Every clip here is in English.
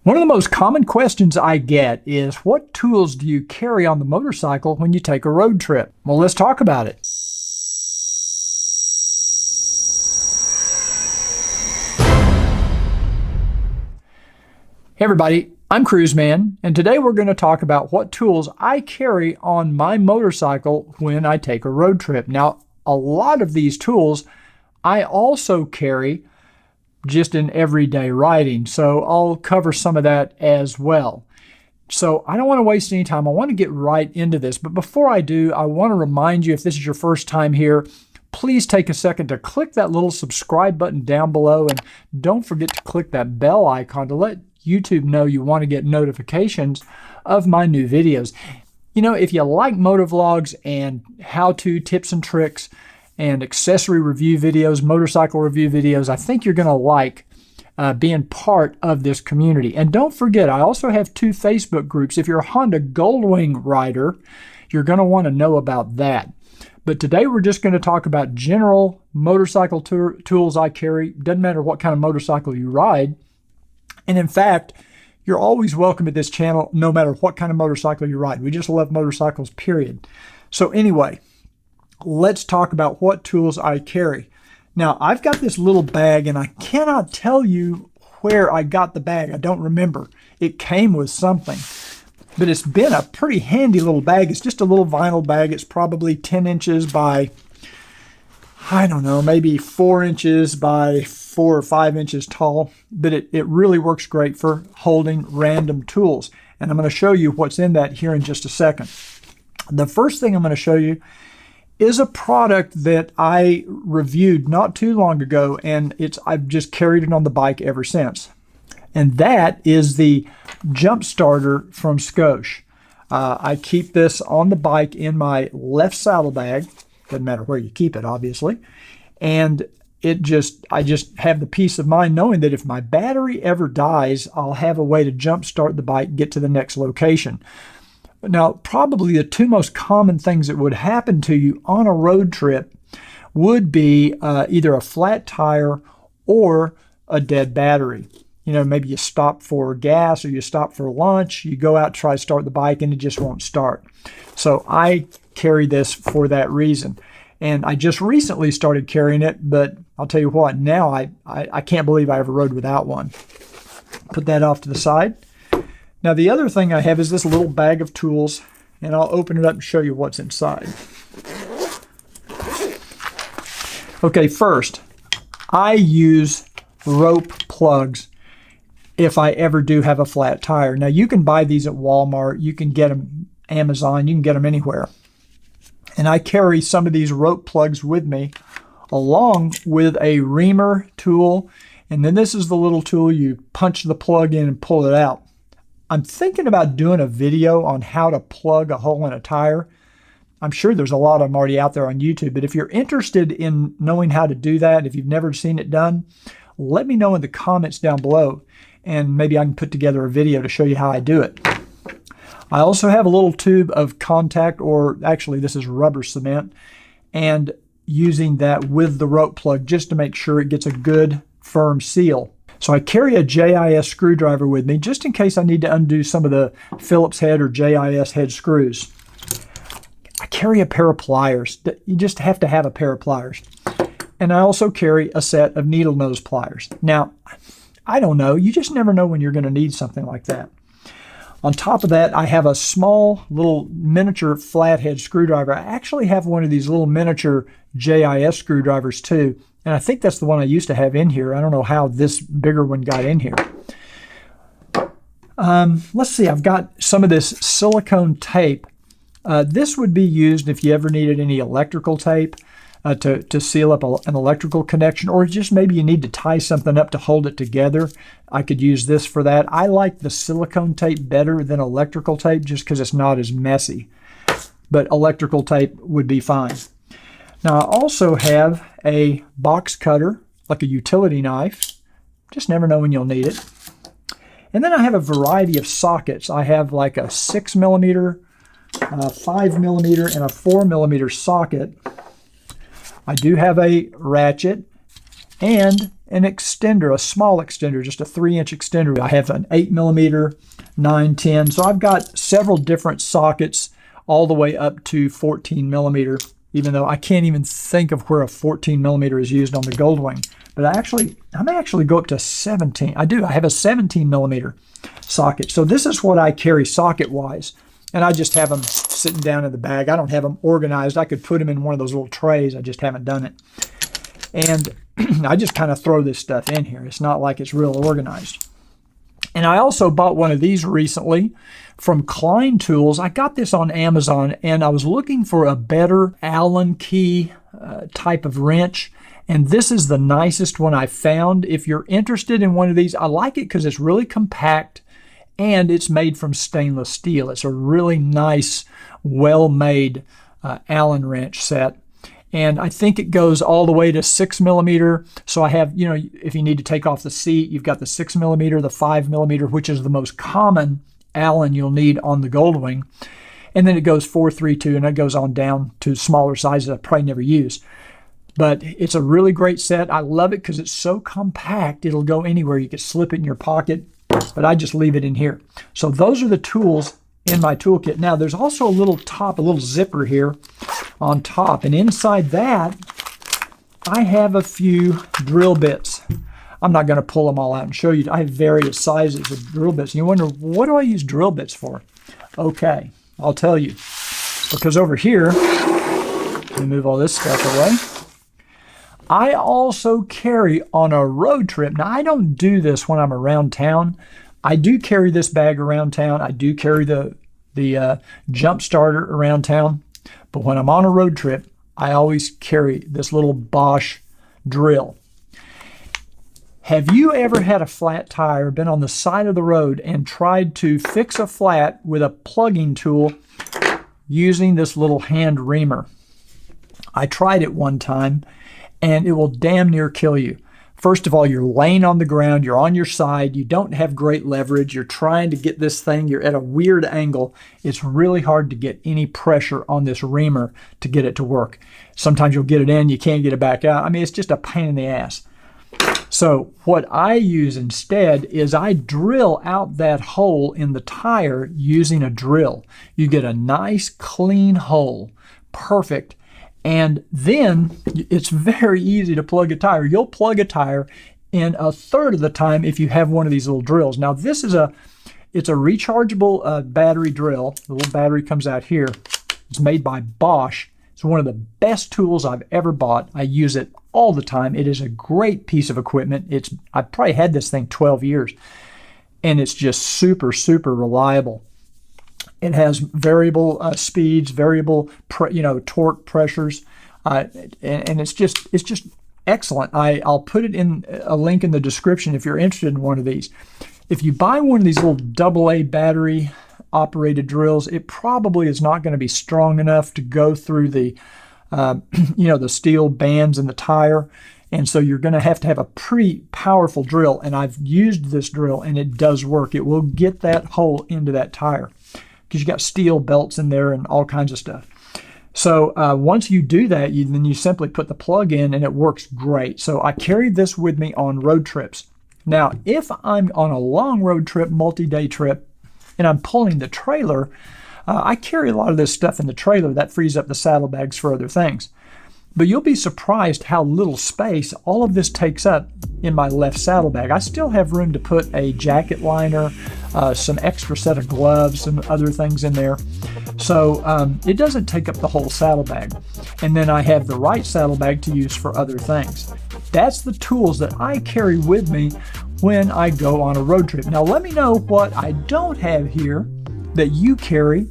One of the most common questions I get is, what tools do you carry on the motorcycle when you take a road trip? Well, let's talk about it. Hey everybody, I'm Cruiseman, and today we're going to talk about what tools I carry on my motorcycle when I take a road trip. Now, a lot of these tools I also carry just in everyday riding, so I'll cover some of that as well. So I don't want to waste any time. I want to get right into this, but before I do, I want to remind you, if this is your first time here, please take a second to click that little subscribe button down below, and don't forget to click that bell icon to let YouTube know you want to get notifications of my new videos. You know, if you like motovlogs and how-to tips and tricks and accessory review videos, motorcycle review videos, I think you're going to like being part of this community. And don't forget, I also have 2 Facebook groups. If you're a Honda Goldwing rider, you're going to want to know about that. But today we're just going to talk about general motorcycle tools I carry. Doesn't matter what kind of motorcycle you ride. And in fact, you're always welcome at this channel no matter what kind of motorcycle you ride. We just love motorcycles, period. So anyway, let's talk about what tools I carry. Now, I've got this little bag, and I cannot tell you where I got the bag. I don't remember. It came with something. But it's been a pretty handy little bag. It's just a little vinyl bag. It's probably 10 inches by, I don't know, maybe 4 inches by 4 or 5 inches tall. But it really works great for holding random tools. And I'm going to show you what's in that here in just a second. The first thing I'm going to show you is a product that I reviewed not too long ago, and I've just carried it on the bike ever since. And that is the jump starter from Scosche. I keep this on the bike in my left saddlebag. Doesn't matter where you keep it, obviously. And I just have the peace of mind knowing that if my battery ever dies, I'll have a way to jump start the bike, get to the next location. Now, probably the 2 most common things that would happen to you on a road trip would be either a flat tire or a dead battery. You know, maybe you stop for gas or you stop for lunch, you go out, try to start the bike, and it just won't start. So I carry this for that reason. And I just recently started carrying it, but I'll tell you what, now I can't believe I ever rode without one. Put that off to the side. Now, the other thing I have is this little bag of tools, and I'll open it up and show you what's inside. Okay, first, I use rope plugs if I ever do have a flat tire. Now, you can buy these at Walmart, you can get them Amazon, you can get them anywhere. And I carry some of these rope plugs with me, along with a reamer tool, and then this is the little tool you punch the plug in and pull it out. I'm thinking about doing a video on how to plug a hole in a tire. I'm sure there's a lot of them already out there on YouTube, but if you're interested in knowing how to do that, if you've never seen it done, let me know in the comments down below, and maybe I can put together a video to show you how I do it. I also have a little tube of contact, or actually this is rubber cement, and using that with the rope plug just to make sure it gets a good firm seal. So I carry a JIS screwdriver with me just in case I need to undo some of the Phillips head or JIS head screws. I carry a pair of pliers. You just have to have a pair of pliers. And I also carry a set of needle nose pliers. Now, I don't know. You just never know when you're going to need something like that. On top of that, I have a small little miniature flathead screwdriver. I actually have one of these little miniature JIS screwdrivers too. And I think that's the one I used to have in here. I don't know how this bigger one got in here. Let's see, I've got some of this silicone tape. This would be used if you ever needed any electrical tape to seal up an electrical connection, or just maybe you need to tie something up to hold it together. I could use this for that. I like the silicone tape better than electrical tape just because it's not as messy. But electrical tape would be fine. Now, I also have a box cutter, like a utility knife. Just never know when you'll need it. And then I have a variety of sockets. I have like a 6mm, 5mm, and a 4mm socket. I do have a ratchet and an extender, a small extender, just a 3-inch extender. I have an 8mm, 9, 10. So I've got several different sockets all the way up to 14mm, even though I can't even think of where a 14mm is used on the Goldwing. But I may actually go up to 17. I have a 17mm socket. So this is what I carry socket-wise. And I just have them sitting down in the bag. I don't have them organized. I could put them in one of those little trays. I just haven't done it. And I just kind of throw this stuff in here. It's not like it's real organized. And I also bought one of these recently from Klein Tools. I got this on Amazon, and I was looking for a better Allen key type of wrench. And this is the nicest one I found. If you're interested in one of these, I like it because it's really compact and it's made from stainless steel. It's a really nice, well-made Allen wrench set. And I think it goes all the way to 6mm. So I have, if you need to take off the seat, you've got the 6mm, the 5mm, which is the most common Allen you'll need on the Goldwing. And then it goes 432, and it goes on down to smaller sizes I probably never use. But it's a really great set. I love it because it's so compact. It'll go anywhere. You can slip it in your pocket, but I just leave it in here. So those are the tools in my toolkit. Now there's also a little zipper here on top, and inside that I have a few drill bits. I'm not going to pull them all out and show you. I have various sizes of drill bits. And you wonder, what do I use drill bits for? Okay, I'll tell you. Because over here, let me move all this stuff away. I also carry on a road trip. Now, I don't do this when I'm around town. I do carry this bag around town. I do carry the jump starter around town. But when I'm on a road trip, I always carry this little Bosch drill. Have you ever had a flat tire, been on the side of the road, and tried to fix a flat with a plugging tool using this little hand reamer? I tried it one time, and it will damn near kill you. First of all, you're laying on the ground, you're on your side, you don't have great leverage, you're trying to get this thing, you're at a weird angle. It's really hard to get any pressure on this reamer to get it to work. Sometimes you'll get it in, you can't get it back out. I mean, it's just a pain in the ass. So what I use instead is I drill out that hole in the tire using a drill. You get a nice clean hole, perfect. And then it's very easy to plug a tire. You'll plug a tire in a third of the time if you have one of these little drills. Now it's a rechargeable battery drill. The little battery comes out here. It's made by Bosch. It's one of the best tools I've ever bought. I use it all the time. It is a great piece of equipment. I've probably had this thing 12 years, and it's just super, super reliable. It has variable speeds, variable torque pressures, and it's just excellent. I'll put it in a link in the description if you're interested in one of these. If you buy one of these little AA battery operated drills, it probably is not going to be strong enough to go through the the steel bands in the tire. And so you're going to have a pretty powerful drill. And I've used this drill, and it does work. It will get that hole into that tire, because you got steel belts in there and all kinds of stuff. So once you do that, then you simply put the plug in, and it works great. So I carry this with me on road trips. Now, if I'm on a long road trip, multi-day trip, and I'm pulling the trailer, I carry a lot of this stuff in the trailer. That frees up the saddlebags for other things. But you'll be surprised how little space all of this takes up in my left saddlebag. I still have room to put a jacket liner, some extra set of gloves, and other things in there. So it doesn't take up the whole saddlebag. And then I have the right saddlebag to use for other things. That's the tools that I carry with me when I go on a road trip. Now let me know what I don't have here that you carry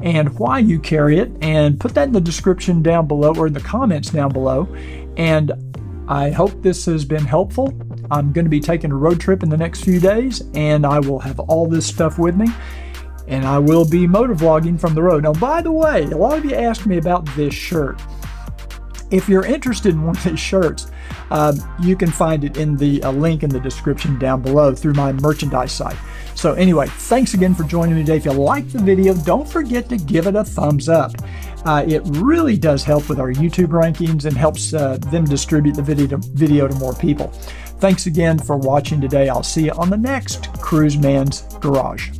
and why you carry it, and put that in the description down below, or in the comments down below. And I hope this has been helpful. I'm going to be taking a road trip in the next few days, and I will have all this stuff with me, and I will be motovlogging from the road. Now, by the way, a lot of you asked me about this shirt. If you're interested in one of these shirts, you can find it in the link in the description down below through my merchandise site. So anyway, thanks again for joining me today. If you liked the video, don't forget to give it a thumbs up. It really does help with our YouTube rankings and helps them distribute the video to more people. Thanks again for watching today. I'll see you on the next Cruise Man's Garage.